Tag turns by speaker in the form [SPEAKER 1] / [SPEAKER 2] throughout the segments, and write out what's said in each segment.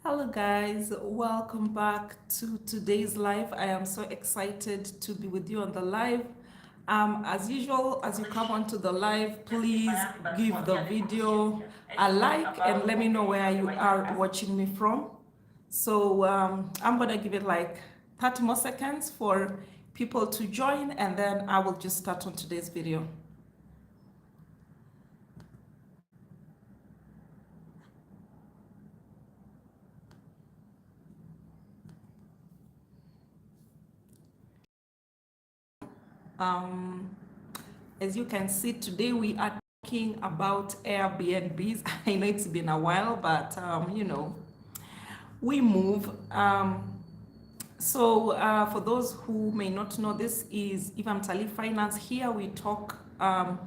[SPEAKER 1] Hello guys, welcome back to today's live. I am so excited to be with you on the live. As usual, as you come onto the live, please give the video a like and let me know where you are watching me from. So I'm gonna give it like 30 more seconds for people to join and then I will just start on today's video. Um, as you can see, today we are talking about Airbnbs. I know it's been a while, but we move. For those who may not know, this is Ivam Tali Finance. Here we talk, the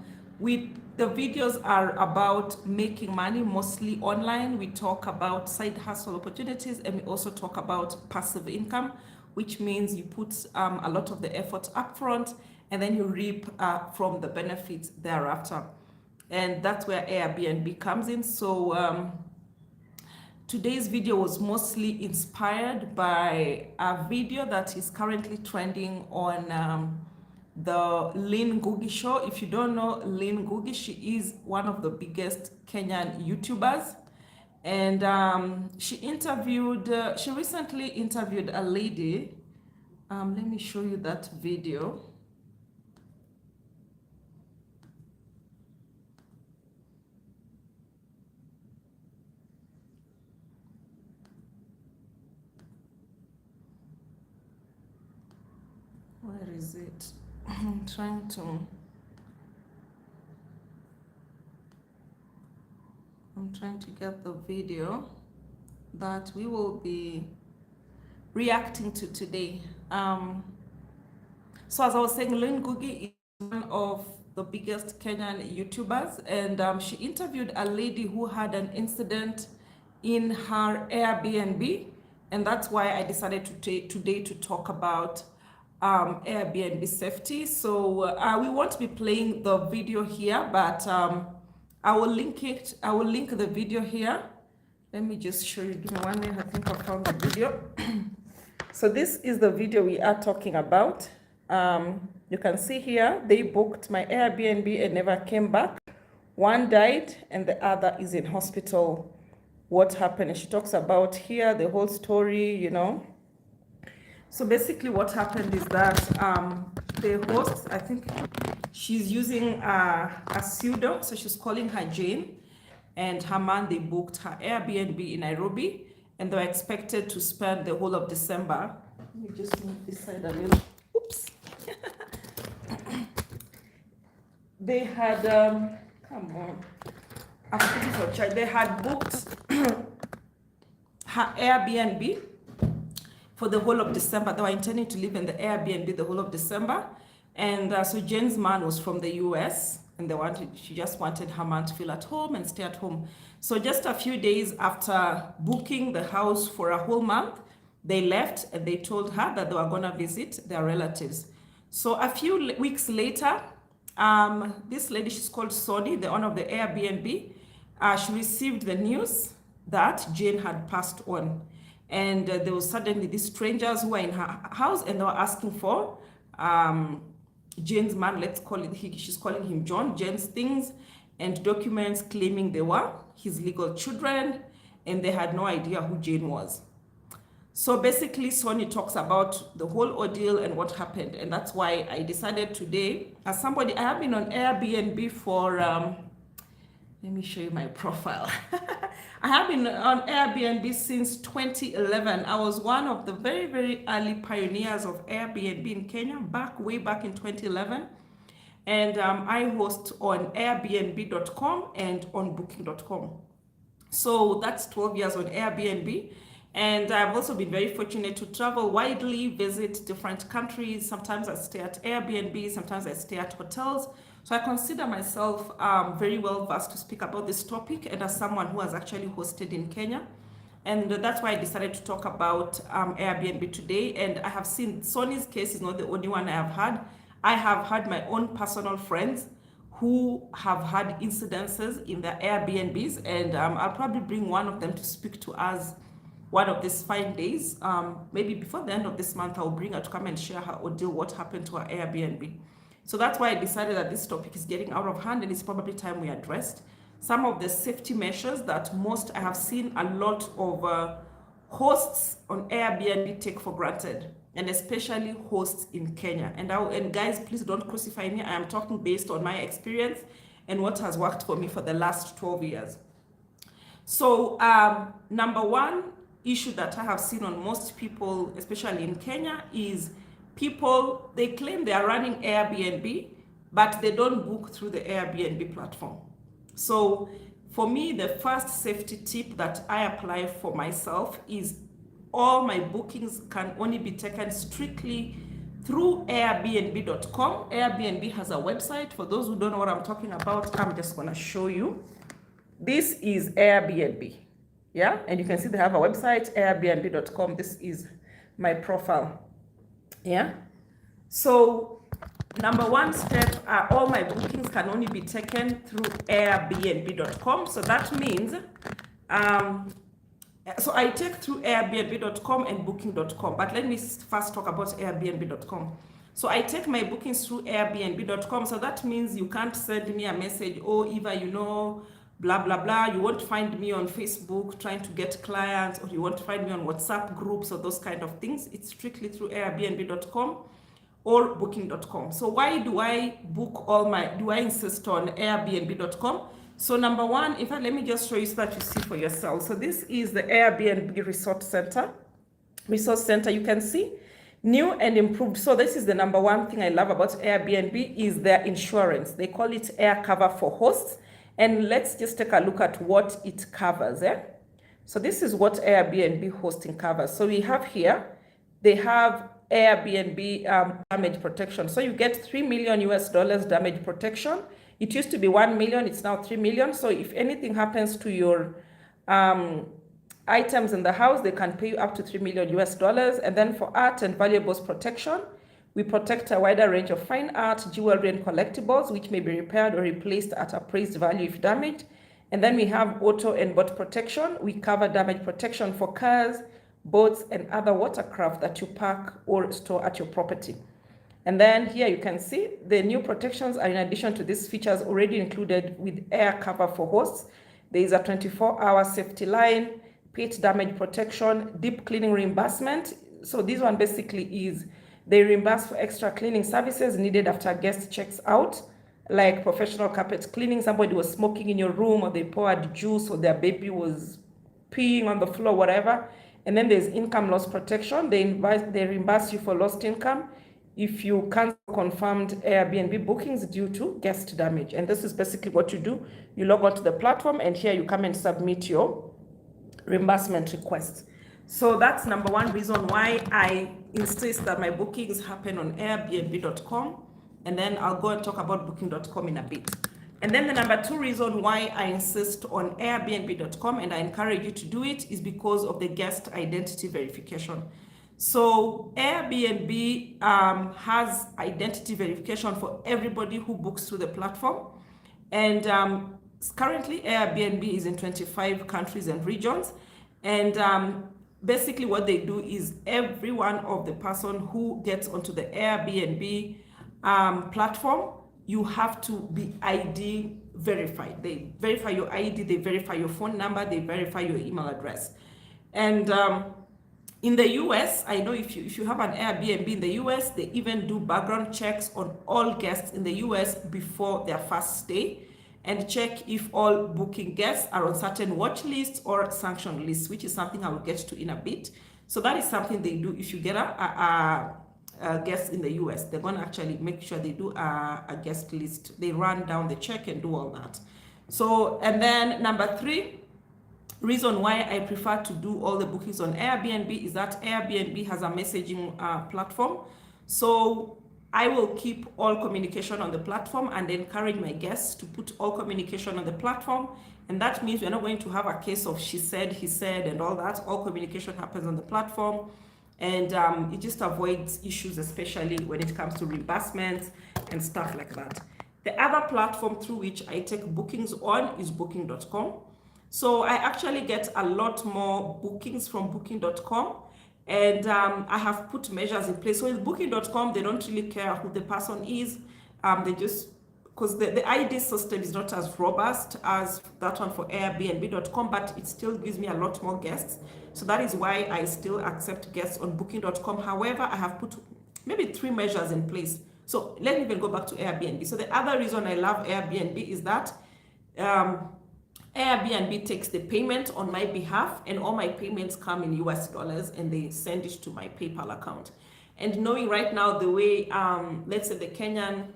[SPEAKER 1] videos are about making money, mostly online. We talk about side hustle opportunities and we also talk about passive income, which means you put a lot of the effort upfront and then you reap from the benefits thereafter. And that's where Airbnb comes in. So today's video was mostly inspired by a video that is currently trending on the Lynn Ngugi show. If you don't know Lynn Ngugi, she is one of the biggest Kenyan YouTubers. And she recently interviewed a lady. Let me show you that video. Where is it? I'm trying to get the video that we will be reacting to today. So as I was saying, Lynn Ngugi is one of the biggest Kenyan YouTubers, and she interviewed a lady who had an incident in her Airbnb, and that's why I decided today to talk about Airbnb safety. So we won't be playing the video here, but I will link it. I will link the video here. Let me just show you. Give me 1 minute. I think I found the video. So this is the video we are talking about. You can see here, they booked my Airbnb and never came back. One died and the other is in hospital. What happened? And she talks about here the whole story, So basically what happened is that the host, I think she's using a pseudo, so she's calling her Jane, and her man, they booked her Airbnb in Nairobi, and they were expected to spend the whole of December. Let me just move this side a little. Oops. They had, come on, they had booked her Airbnb for the whole of December. They were intending to live in the Airbnb the whole of December. And so Jane's man was from the US and she just wanted her man to feel at home and stay at home. So just a few days after booking the house for a whole month, they left and they told her that they were gonna visit their relatives. So a few weeks later, this lady, she's called Sonny, the owner of the Airbnb, she received the news that Jane had passed on. And there was suddenly these strangers who were in her house and they were asking for Jane's man, she's calling him John, Jane's things and documents claiming they were his legal children and they had no idea who Jane was. So basically, Sonny talks about the whole ordeal and what happened. And that's why I decided today, as somebody, I have been on Airbnb for, let me show you my profile. I have been on Airbnb since 2011. I was one of the very, very early pioneers of Airbnb in Kenya, way back in 2011. And I host on Airbnb.com and on Booking.com. So that's 12 years on Airbnb. And I've also been very fortunate to travel widely, visit different countries. Sometimes I stay at Airbnb, sometimes I stay at hotels. So I consider myself very well versed to speak about this topic and as someone who has actually hosted in Kenya. And that's why I decided to talk about Airbnb today. And I have seen Sonny's case is not the only one I have had. I have had my own personal friends who have had incidences in their Airbnbs. And I'll probably bring one of them to speak to us one of these fine days, maybe before the end of this month, I'll bring her to come and share her ordeal, what happened to her Airbnb. So that's why I decided that this topic is getting out of hand and it's probably time we addressed some of the safety measures that I have seen a lot of hosts on Airbnb take for granted, and especially hosts in Kenya. And guys, please don't crucify me. I am talking based on my experience and what has worked for me for the last 12 years. So number one issue that I have seen on most people, especially in Kenya, is people, they claim they are running Airbnb, but they don't book through the Airbnb platform. So for me, the first safety tip that I apply for myself is all my bookings can only be taken strictly through Airbnb.com. Airbnb has a website. For those who don't know what I'm talking about, I'm just gonna show you. This is Airbnb, yeah? And you can see they have a website, Airbnb.com. This is my profile, yeah? So number one step, all my bookings can only be taken through Airbnb.com. So that means, so I take through Airbnb.com and Booking.com. But let me first talk about Airbnb.com. So I take my bookings through Airbnb.com. So that means you can't send me a message, oh, Eva, you know, blah, blah, blah. You won't find me on Facebook trying to get clients, or you won't find me on WhatsApp groups or those kind of things. It's strictly through Airbnb.com or Booking.com. So why do I insist on Airbnb.com? So number one, in fact, let me just show you so that you see for yourself. So this is the Airbnb Resource Center. You can see new and improved. So this is the number one thing I love about Airbnb is their insurance. They call it Air Cover for Hosts. And let's just take a look at what it covers. So this is what Airbnb hosting covers. So we have here, they have Airbnb damage protection. So you get $3 million damage protection. It used to be 1 million, it's now 3 million. So if anything happens to your items in the house, they can pay you up to $3 million. And then for art and valuables protection, we protect a wider range of fine art, jewelry, and collectibles, which may be repaired or replaced at appraised value if damaged. And then we have auto and boat protection. We cover damage protection for cars, boats, and other watercraft that you park or store at your property. And then here you can see the new protections are in addition to these features already included with Air Cover for Hosts. There is a 24-hour safety line, pet damage protection, deep cleaning reimbursement. So this one basically is they reimburse for extra cleaning services needed after a guest checks out, like professional carpet cleaning. Somebody was smoking in your room, or they poured juice, or their baby was peeing on the floor, whatever. And then there's income loss protection. They reimburse you for lost income if you cancel confirmed Airbnb bookings due to guest damage. And this is basically what you do. You log onto the platform, and here you come and submit your reimbursement request. So that's number one reason why I insist that my bookings happen on Airbnb.com. And then I'll go and talk about Booking.com in a bit. And then the number two reason why I insist on Airbnb.com, and I encourage you to do it, is because of the guest identity verification. So Airbnb has identity verification for everybody who books through the platform. And currently Airbnb is in 25 countries and regions. And basically what they do is every one of the person who gets onto the Airbnb platform, you have to be ID verified. They verify your ID, they verify your phone number, they verify your email address. And in the US, I know if you have an Airbnb in the US, they even do background checks on all guests in the US before their first stay, and check if all booking guests are on certain watch lists or sanction lists, which is something I will get to in a bit. So that is something they do. If you get a guest in the US, they're going to actually make sure they do a guest list. They run down the check and do all that. So, and then number three reason why I prefer to do all the bookings on Airbnb is that Airbnb has a messaging platform. So I will keep all communication on the platform and encourage my guests to put all communication on the platform. And that means we're not going to have a case of she said, he said, and all that. All communication happens on the platform. And it just avoids issues, especially when it comes to reimbursements and stuff like that. The other platform through which I take bookings on is Booking.com. So I actually get a lot more bookings from booking.com. And I have put measures in place. So with booking.com, they don't really care who the person is. They just, because the ID system is not as robust as that one for Airbnb.com, but it still gives me a lot more guests. So that is why I still accept guests on booking.com. However, I have put maybe 3 measures in place. So let me even go back to Airbnb. So the other reason I love Airbnb is that Airbnb takes the payment on my behalf, and all my payments come in US dollars and they send it to my PayPal account. And knowing right now the way, let's say the Kenyan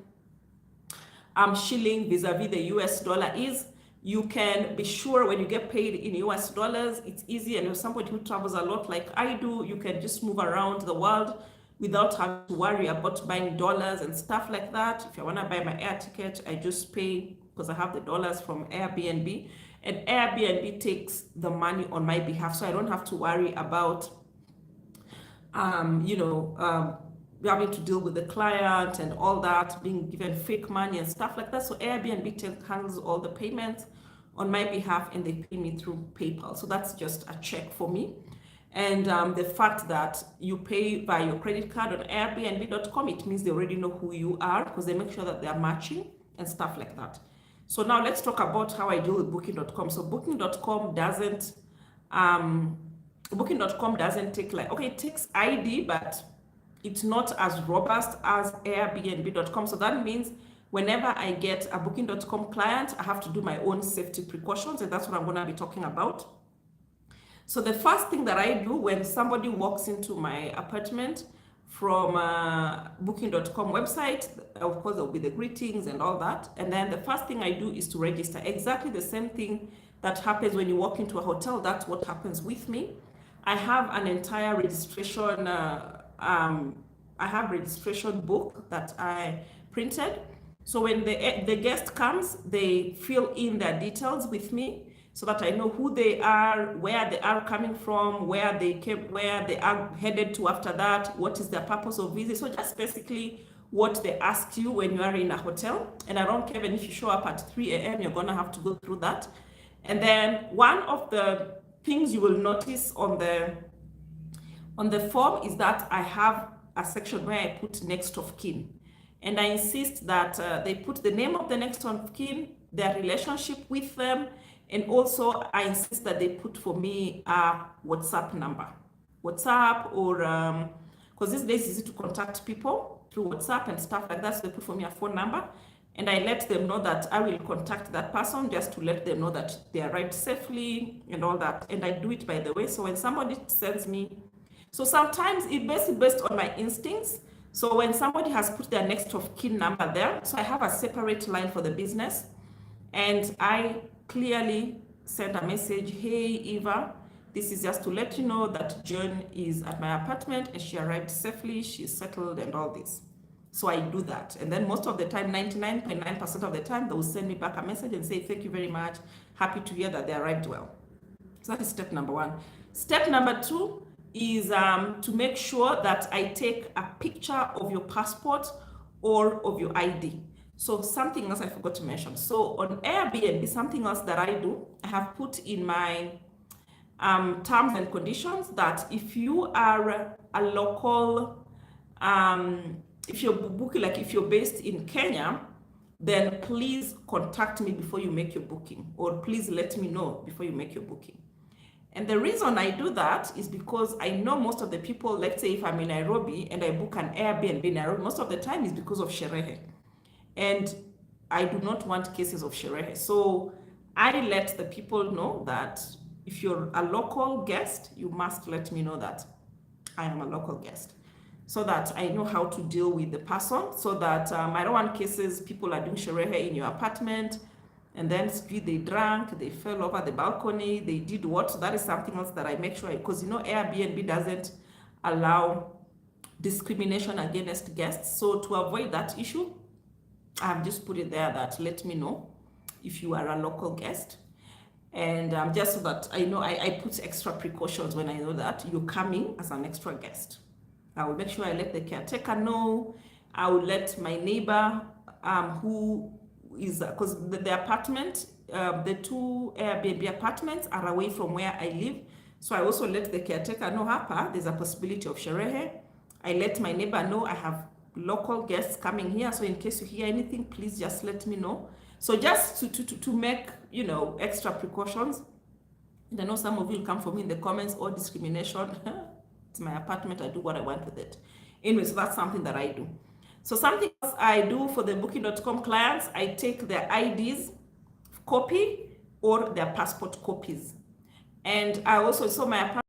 [SPEAKER 1] shilling vis-a-vis the US dollar is, you can be sure when you get paid in US dollars, it's easy. And if somebody who travels a lot like I do, you can just move around the world without having to worry about buying dollars and stuff like that. If I want to buy my air ticket, I just pay because I have the dollars from Airbnb, and Airbnb takes the money on my behalf, so I don't have to worry about having to deal with the client and all that, being given fake money and stuff like that. So Airbnb handles all the payments on my behalf, and they pay me through PayPal. So that's just a check for me. And the fact that you pay by your credit card on Airbnb.com, it means they already know who you are, because they make sure that they are matching and stuff like that. So now let's talk about how I deal with booking.com. So booking.com doesn't take it takes ID, but it's not as robust as Airbnb.com. So that means whenever I get a booking.com client, I have to do my own safety precautions, and that's what I'm going to be talking about. So the first thing that I do when somebody walks into my apartment from booking.com website, of course there'll be the greetings and all that, and then the first thing I do is to register. Exactly the same thing that happens when you walk into a hotel, that's what happens with me. I have an entire registration registration book that I printed. So when the guest comes, they fill in their details with me, so that I know who they are, where they are coming from, where they came, where they are headed to after that, what is their purpose of visit. So just basically what they ask you when you are in a hotel. And I don't care even if you show up at 3 a.m., you're gonna have to go through that. And then one of the things you will notice on the form is that I have a section where I put next of kin. And I insist that they put the name of the next of kin, their relationship with them, and also I insist that they put for me a WhatsApp number. WhatsApp, or because these days it's easy to contact people through WhatsApp and stuff like that, so they put for me a phone number, and I let them know that I will contact that person, just to let them know that they arrived safely and all that. And I do it, by the way, so when somebody sends me, so sometimes it's based on my instincts. So when somebody has put their next of kin number there, so I have a separate line for the business, and I clearly send a message, hey Eva, this is just to let you know that Joan is at my apartment and she arrived safely, she's settled and all this. So I do that, and then most of the time, 99.9% of the time, they will send me back a message and say, thank you very much, happy to hear that they arrived well. So that is step number 1. Step number 2 is to make sure that I take a picture of your passport or of your ID. So something else I forgot to mention. So on Airbnb, something else that I do, I have put in my terms and conditions that if you are a local, if you're booking, like if you're based in Kenya, then please contact me before you make your booking, or please let me know before you make your booking. And the reason I do that is because I know most of the people, let's say if I'm in Nairobi and I book an Airbnb in Nairobi, most of the time is because of sherehe. And I do not want cases of sherehe. So I let the people know that if you're a local guest, you must let me know that I am a local guest, so that I know how to deal with the person, so that I don't want cases, people are doing sherehe in your apartment, and then they drank, they fell over the balcony, they did what? That is something else that I make sure, because Airbnb doesn't allow discrimination against guests. So to avoid that issue, I have just put it there that let me know if you are a local guest. And just so that I know, I put extra precautions when I know that you're coming as an extra guest. I will make sure I let the caretaker know. I will let my neighbor who is, because the apartment the two Airbnb apartments are away from where I live. So I also let the caretaker know, hapa, there's a possibility of sherehe. I let my neighbor know I have local guests coming here. So in case you hear anything, please just let me know. So just to make, you know, extra precautions. And I know some of you will come for me in the comments, or discrimination. It's my apartment, I do what I want with it. Anyway, so that's something that I do. So something else I do for the booking.com clients, I take their IDs copy or their passport copies. And I also saw my apartment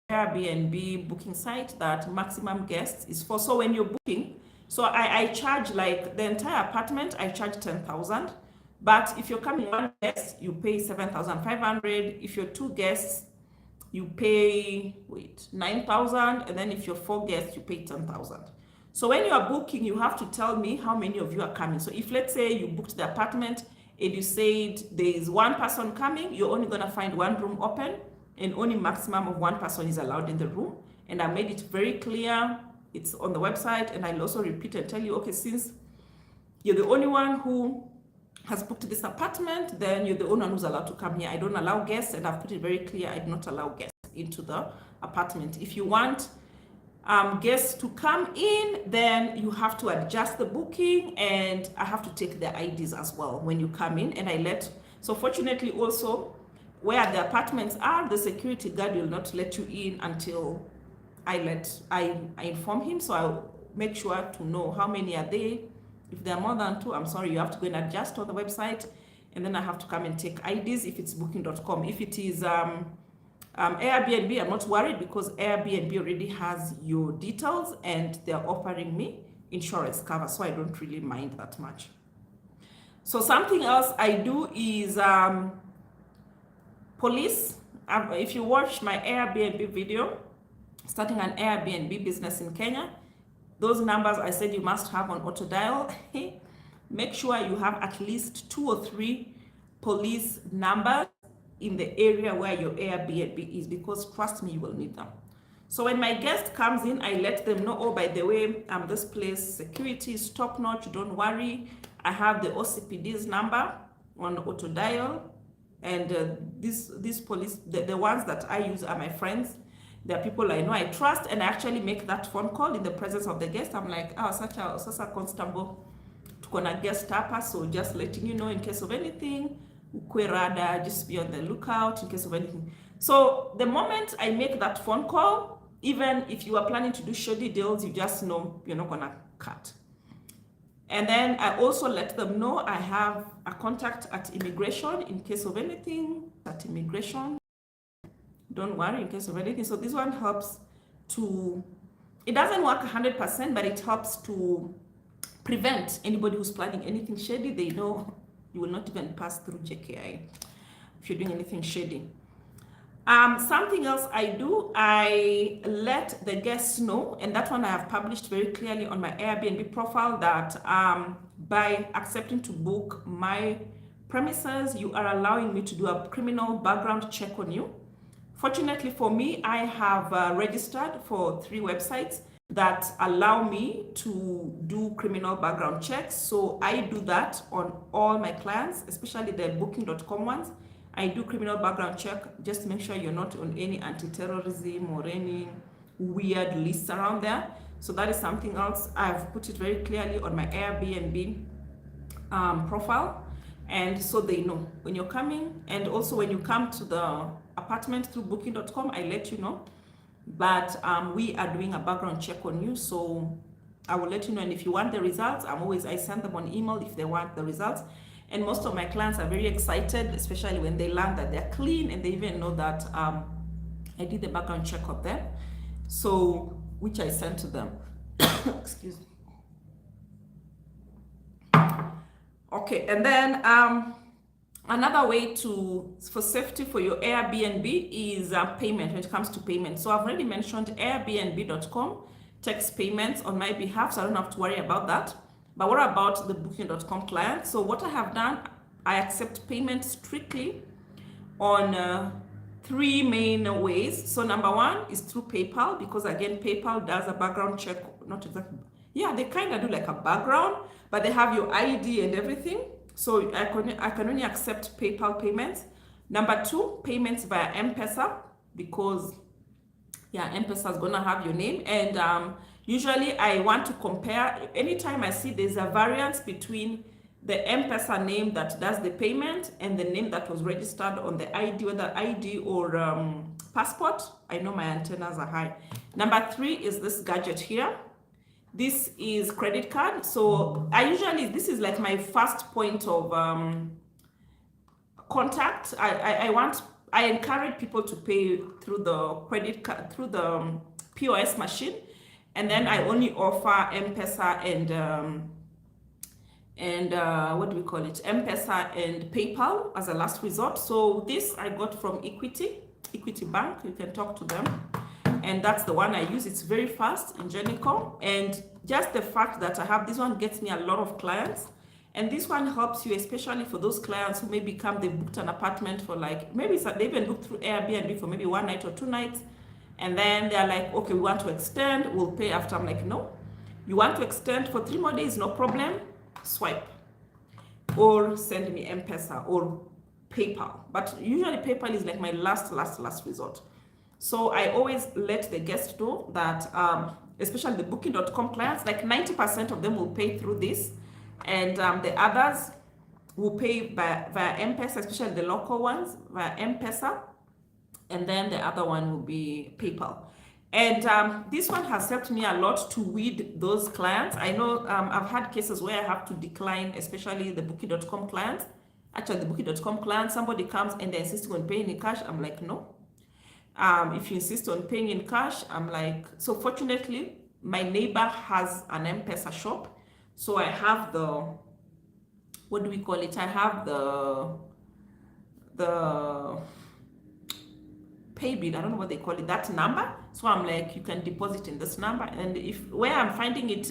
[SPEAKER 1] Airbnb booking site that maximum guests is 4. So when you're booking, so I charge, like the entire apartment, I charge 10,000. But if you're coming one guest, you pay 7,500. If you're 2 guests, you pay 9,000. And then if you're 4 guests, you pay 10,000. So when you are booking, you have to tell me how many of you are coming. So if, let's say, you booked the apartment and you said there is 1 person coming, you're only going to find 1 room open, and only maximum of 1 person is allowed in the room. And I made it very clear. It's on the website, and I'll also repeat and tell you, okay, since you're the only one who has booked this apartment, then you're the only one who's allowed to come here. I don't allow guests, and I've put it very clear, I do not allow guests into the apartment. If you want guests to come in, then you have to adjust the booking, and I have to take their IDs as well when you come in. And so fortunately also, where the apartments are, the security guard will not let you in until I inform him. So I'll make sure to know how many are they. If there are more than 2, I'm sorry, you have to go and adjust on the website, and then I have to come and take IDs if it's booking.com. If it is Airbnb, I'm not worried, because Airbnb already has your details and they're offering me insurance cover, so I don't really mind that much. So something else I do is police. If you watch my Airbnb video, starting an Airbnb business in Kenya, those numbers I said you must have on auto dial. Make sure you have at least 2 or 3 police numbers in the area where your Airbnb is, because trust me, you will need them. So when my guest comes in, I let them know, oh, by the way, this place security is top notch, don't worry. I have the OCPD's number on auto dial, and these police, the ones that I use are my friends. They're people I know, I trust, and I actually make that phone call in the presence of the guest. I'm like, oh, such a constable, tuko na guest hapa, so just letting you know in case of anything, ukwe rada, just be on the lookout in case of anything. So the moment I make that phone call, even if you are planning to do shady deals, you just know you're not gonna cut. And then I also let them know I have a contact at immigration in case of anything at immigration. Don't worry in case of anything. So this one helps to, it doesn't work 100%, but it helps to prevent anybody who's planning anything shady. They know you will not even pass through JKI if you're doing anything shady. Something else I do, I let the guests know, and that one I have published very clearly on my Airbnb profile, that by accepting to book my premises, you are allowing me to do a criminal background check on you. Fortunately for me, I have registered for 3 websites that allow me to do criminal background checks. So I do that on all my clients, especially the booking.com ones. I do criminal background check just to make sure you're not on any anti-terrorism or any weird lists around there. So that is something else. I've put it very clearly on my Airbnb profile. And so they know when you're coming, and also when you come to the apartment through booking.com, I let you know. But we are doing a background check on you, so I will let you know. And if you want the results, I send them on email if they want the results. And most of my clients are very excited, especially when they learn that they're clean, and they even know that I did the background check on them, so which I sent to them. Excuse me. Okay, and then another way for safety for your Airbnb is payment when it comes to payment. So I've already mentioned Airbnb.com takes payments on my behalf, so I don't have to worry about that. But what about the booking.com client? So what I have done, I accept payment strictly on 3 main ways. So number 1 is through PayPal, because again, PayPal does a background check, not exactly, yeah, they kind of do like a background, but they have your ID and everything. So I can only accept PayPal payments. Number two, payments via Mpesa, because yeah, Mpesa is gonna have your name. And usually I want to compare. Anytime I see there's a variance between the Mpesa name that does the payment and the name that was registered on the ID, whether ID or passport, I know my antennas are high. Number three is this gadget here. This is credit card. So this is like my first point of contact. I encourage people to pay through the credit card, through the POS machine, and then I only offer Mpesa and what do we call it? Mpesa and PayPal as a last resort. So this I got from Equity Bank. You can talk to them, and that's the one I use. It's very fast and Genico, and just the fact that I have this one gets me a lot of clients. And this one helps you, especially for those clients who maybe they booked an apartment for like, maybe they even booked through Airbnb for maybe 1 night or 2 nights. And then they're like, okay, we want to extend, we'll pay after. I'm like, no, you want to extend for 3 more days, no problem, swipe. Or send me Mpesa or PayPal. But usually PayPal is like my last resort. So I always let the guest know that, especially the booking.com clients, like 90% of them will pay through this. And the others will pay via Mpesa, especially the local ones, via Mpesa. And then the other one will be PayPal. And this one has helped me a lot to weed those clients. I know I've had cases where I have to decline, especially the booking.com clients. Actually, the booking.com clients, somebody comes and they insist on paying in cash. I'm like, no. If you insist on paying in cash, I'm like, so fortunately, my neighbor has an Mpesa shop. So I have the, what do we call it? I have the pay bill. I don't know what they call it, that number. So I'm like, you can deposit in this number. And if where I'm finding it,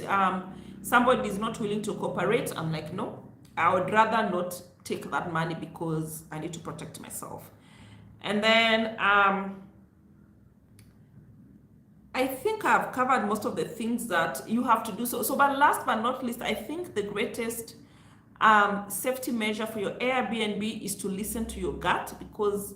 [SPEAKER 1] somebody is not willing to cooperate, I'm like, no, I would rather not take that money because I need to protect myself. And then I think I've covered most of the things that you have to do. So, but last but not least, I think the greatest safety measure for your Airbnb is to listen to your gut, because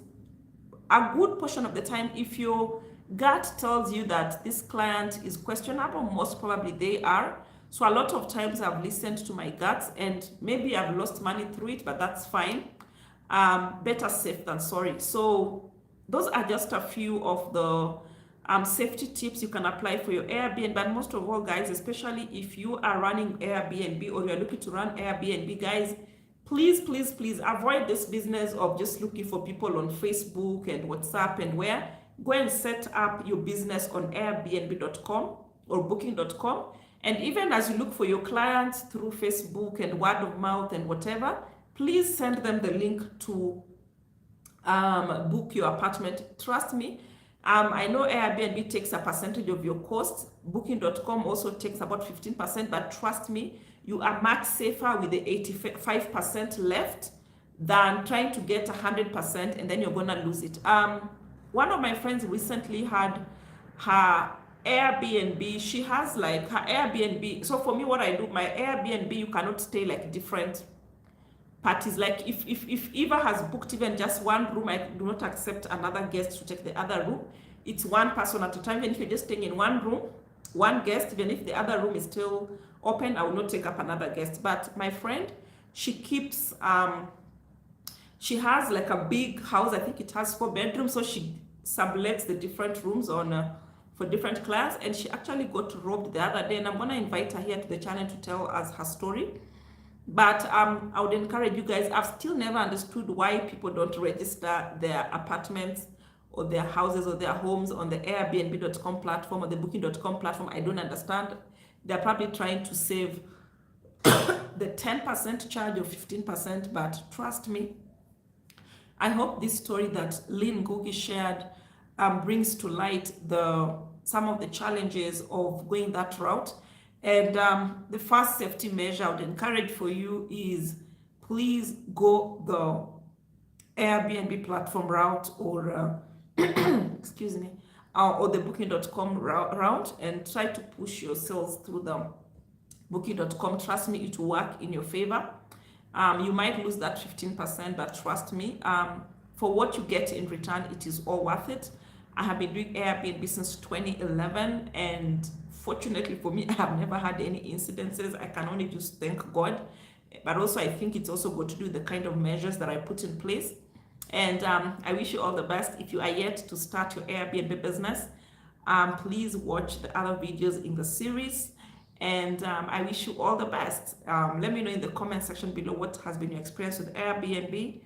[SPEAKER 1] a good portion of the time, if your gut tells you that this client is questionable, most probably they are. So a lot of times I've listened to my guts, and maybe I've lost money through it, but that's fine. Better safe than sorry. So those are just a few of the safety tips you can apply for your Airbnb. But most of all, guys, especially if you are running Airbnb or you're looking to run Airbnb, guys, please avoid this business of just looking for people on Facebook and WhatsApp and where. Go and set up your business on Airbnb.com or Booking.com. And even as you look for your clients through Facebook and word of mouth and whatever, please send them the link to book your apartment. Trust me, I know Airbnb takes a percentage of your costs. Booking.com also takes about 15%, but trust me, you are much safer with the 85% left than trying to get 100% and then you're gonna lose it. One of my friends recently had her Airbnb. She has like her Airbnb. So for me, what I do, my Airbnb, you cannot stay like different parties. Like if Eva has booked even just one room, I do not accept another guest to take the other room. It's one person at a time. Even if you're just staying in one room, one guest, even if the other room is still open, I will not take up another guest. But my friend, she keeps she has like a big house. I think it has 4 bedrooms, so she sublets the different rooms on for different clients. And she actually got robbed the other day, and I'm gonna invite her here to the channel to tell us her story. But I would encourage you guys. I've still never understood why people don't register their apartments or their houses or their homes on the Airbnb.com platform or the Booking.com platform. I don't understand. They're probably trying to save the 10% charge or 15%, but trust me, I hope this story that Lynn Ngugi shared brings to light some of the challenges of going that route. And the first safety measure I would encourage for you is please go the Airbnb platform route or excuse me, or the Booking.com route, and try to push your sales through the Booking.com. Trust me, it will work in your favor. You might lose that 15%, but trust me, for what you get in return, it is all worth it. I have been doing Airbnb since 2011, and fortunately for me, I have never had any incidences. I can only just thank God. But also, I think it's also good to do the kind of measures that I put in place. And I wish you all the best. If you are yet to start your Airbnb business, please watch the other videos in the series. And I wish you all the best. Let me know in the comment section below what has been your experience with Airbnb,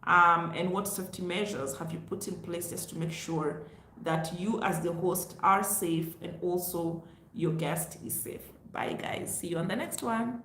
[SPEAKER 1] and what safety measures have you put in place just to make sure that you as the host are safe and also your guest is safe. Bye guys. See you on the next one.